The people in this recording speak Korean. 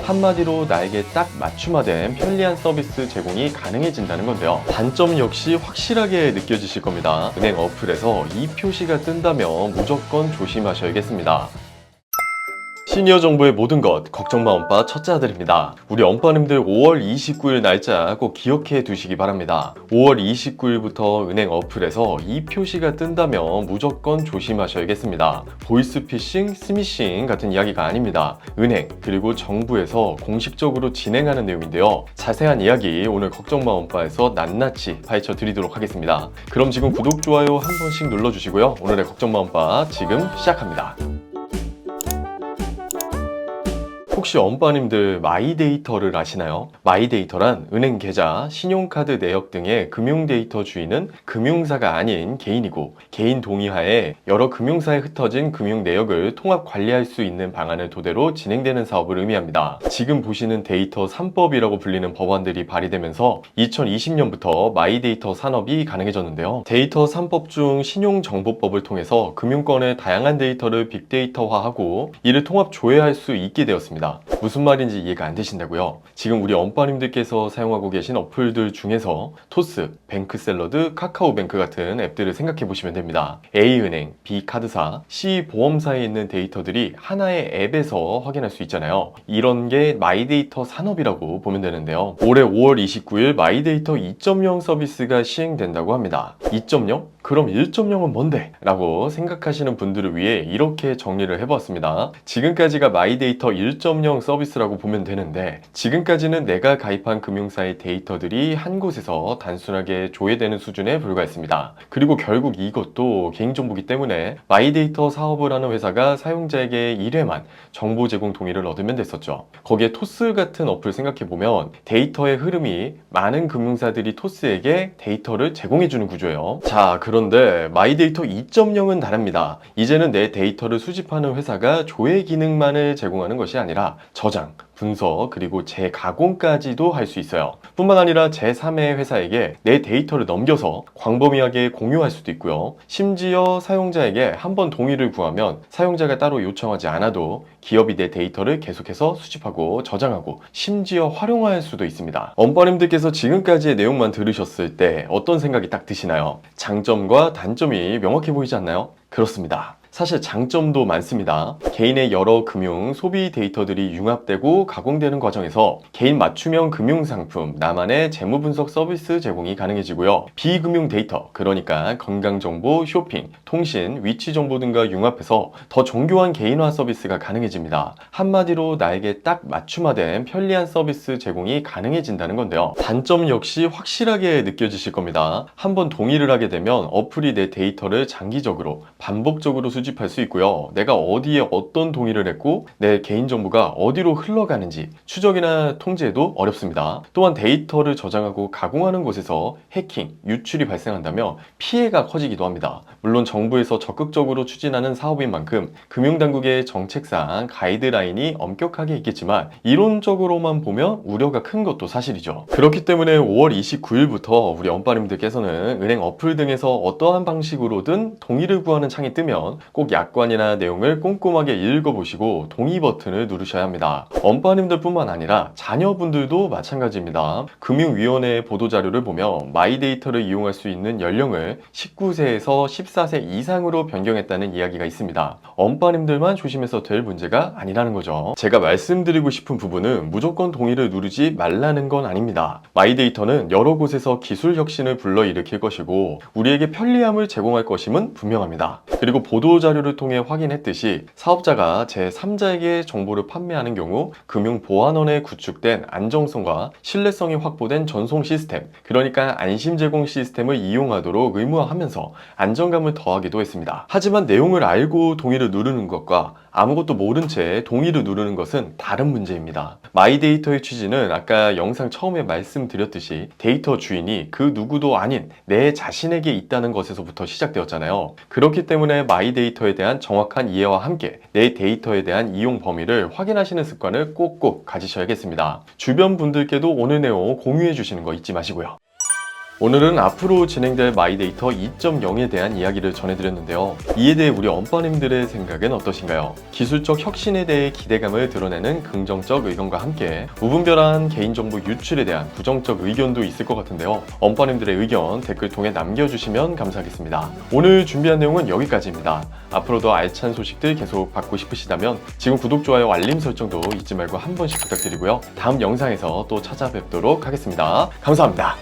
한마디로 나에게 딱 맞춤화된 편리한 서비스 제공이 가능해진다는 건데요. 단점 역시 확실하게 느껴지실 겁니다. 은행 어플에서 이 표시가 뜬다면 무조건 조심하셔야겠습니다. 시니어 정보의 모든 것 걱정마 엄빠 첫째 아들입니다. 우리 엄빠님들 5월 29일 날짜 꼭 기억해 두시기 바랍니다. 5월 29일부터 은행 어플에서 이 표시가 뜬다면 무조건 조심하셔야겠습니다. 보이스피싱, 스미싱 같은 이야기가 아닙니다. 은행 그리고 정부에서 공식적으로 진행하는 내용인데요. 자세한 이야기 오늘 걱정마 엄빠에서 낱낱이 파헤쳐 드리도록 하겠습니다. 그럼 지금 구독, 좋아요 한 번씩 눌러주시고요. 오늘의 걱정마 엄빠 지금 시작합니다. 혹시 엄빠님들 마이데이터를 아시나요? 마이데이터란 은행 계좌, 신용카드 내역 등의 금융데이터 주인은 금융사가 아닌 개인이고 개인 동의하에 여러 금융사에 흩어진 금융 내역을 통합 관리할 수 있는 방안을 토대로 진행되는 사업을 의미합니다. 지금 보시는 데이터 3법이라고 불리는 법안들이 발의되면서 2020년부터 마이데이터 산업이 가능해졌는데요. 데이터 3법 중 신용정보법을 통해서 금융권의 다양한 데이터를 빅데이터화하고 이를 통합 조회할 수 있게 되었습니다. 무슨 말인지 이해가 안 되신다고요? 지금 우리 엄빠님들께서 사용하고 계신 어플들 중에서 토스, 뱅크샐러드, 카카오뱅크 같은 앱들을 생각해 보시면 됩니다. A은행, B카드사, C보험사에 있는 데이터들이 하나의 앱에서 확인할 수 있잖아요. 이런 게 마이데이터 산업이라고 보면 되는데요. 올해 5월 29일 마이데이터 2.0 서비스가 시행된다고 합니다. 2.0? 그럼 1.0은 뭔데? 라고 생각하시는 분들을 위해 이렇게 정리를 해보았습니다. 지금까지가 마이데이터 1.0 서비스라고 보면 되는데 지금까지는 내가 가입한 금융사의 데이터들이 한 곳에서 단순하게 조회되는 수준에 불과했습니다. 그리고 결국 이것도 개인정보기 때문에 마이데이터 사업을 하는 회사가 사용자에게 1회만 정보 제공 동의를 얻으면 됐었죠. 거기에 토스 같은 어플 생각해보면 데이터의 흐름이 많은 금융사들이 토스에게 데이터를 제공해주는 구조예요. 자, 그런데 마이데이터 2.0은 다릅니다. 이제는 내 데이터를 수집하는 회사가 조회 기능만을 제공하는 것이 아니라 저장, 분석, 그리고 재가공까지도 할 수 있어요. 뿐만 아니라 제3의 회사에게 내 데이터를 넘겨서 광범위하게 공유할 수도 있고요. 심지어 사용자에게 한번 동의를 구하면 사용자가 따로 요청하지 않아도 기업이 내 데이터를 계속해서 수집하고 저장하고 심지어 활용할 수도 있습니다. 엄빠님들께서 지금까지의 내용만 들으셨을 때 어떤 생각이 딱 드시나요? 장점과 단점이 명확해 보이지 않나요? 그렇습니다. 사실 장점도 많습니다. 개인의 여러 금융, 소비 데이터들이 융합되고 가공되는 과정에서 개인 맞춤형 금융상품, 나만의 재무분석 서비스 제공이 가능해지고요. 비금융 데이터, 그러니까 건강정보, 쇼핑, 통신, 위치정보 등과 융합해서 더 정교한 개인화 서비스가 가능해집니다. 한마디로 나에게 딱 맞춤화된 편리한 서비스 제공이 가능해진다는 건데요. 단점 역시 확실하게 느껴지실 겁니다. 한번 동의를 하게 되면 어플이 내 데이터를 장기적으로, 반복적으로 수집할 수 있고요. 내가 어디에 어떤 동의를 했고 내 개인정보가 어디로 흘러가는지 추적이나 통제도 어렵습니다. 또한 데이터를 저장하고 가공하는 곳에서 해킹, 유출이 발생한다며 피해가 커지기도 합니다. 물론 정부에서 적극적으로 추진하는 사업인 만큼 금융당국의 정책상 가이드라인이 엄격하게 있겠지만 이론적으로만 보면 우려가 큰 것도 사실이죠. 그렇기 때문에 5월 29일부터 우리 엄빠님들께서는 은행 어플 등에서 어떠한 방식으로든 동의를 구하는 창이 뜨면 꼭 약관이나 내용을 꼼꼼하게 읽어보시고 동의 버튼을 누르셔야 합니다. 엄빠님들 뿐만 아니라 자녀분들도 마찬가지입니다. 금융위원회의 보도자료를 보면 마이데이터를 이용할 수 있는 연령을 19세에서 14세 이상으로 변경했다는 이야기가 있습니다. 엄빠님들만 조심해서 될 문제가 아니라는 거죠. 제가 말씀드리고 싶은 부분은 무조건 동의를 누르지 말라는 건 아닙니다. 마이데이터는 여러 곳에서 기술 혁신을 불러일으킬 것이고 우리에게 편리함을 제공할 것임은 분명합니다. 그리고 보도자료를 통해 확인했듯이 사업자가 제3자에게 정보를 판매하는 경우 금융보안원에 구축된 안정성과 신뢰성이 확보된 전송 시스템, 그러니까 안심 제공 시스템을 이용하도록 의무화하면서 안정감을 더하기도 했습니다. 하지만 내용을 알고 동의를 누르는 것과 아무것도 모른 채 동의를 누르는 것은 다른 문제입니다. 마이데이터의 취지는 아까 영상 처음에 말씀드렸듯이 데이터 주인이 그 누구도 아닌 내 자신에게 있다는 것에서부터 시작되었잖아요. 그렇기 때문에 마이데이터에 대한 정확한 이해와 함께 내 데이터에 대한 이용 범위를 확인하시는 습관을 꼭꼭 가지셔야겠습니다. 주변 분들께도 오늘 내용 공유해 주시는 거 잊지 마시고요. 오늘은 앞으로 진행될 마이데이터 2.0에 대한 이야기를 전해드렸는데요. 이에 대해 우리 엄빠님들의 생각은 어떠신가요? 기술적 혁신에 대해 기대감을 드러내는 긍정적 의견과 함께 무분별한 개인정보 유출에 대한 부정적 의견도 있을 것 같은데요. 엄빠님들의 의견 댓글 통해 남겨주시면 감사하겠습니다. 오늘 준비한 내용은 여기까지입니다. 앞으로도 알찬 소식들 계속 받고 싶으시다면 지금 구독, 좋아요, 알림 설정도 잊지 말고 한 번씩 부탁드리고요. 다음 영상에서 또 찾아뵙도록 하겠습니다. 감사합니다.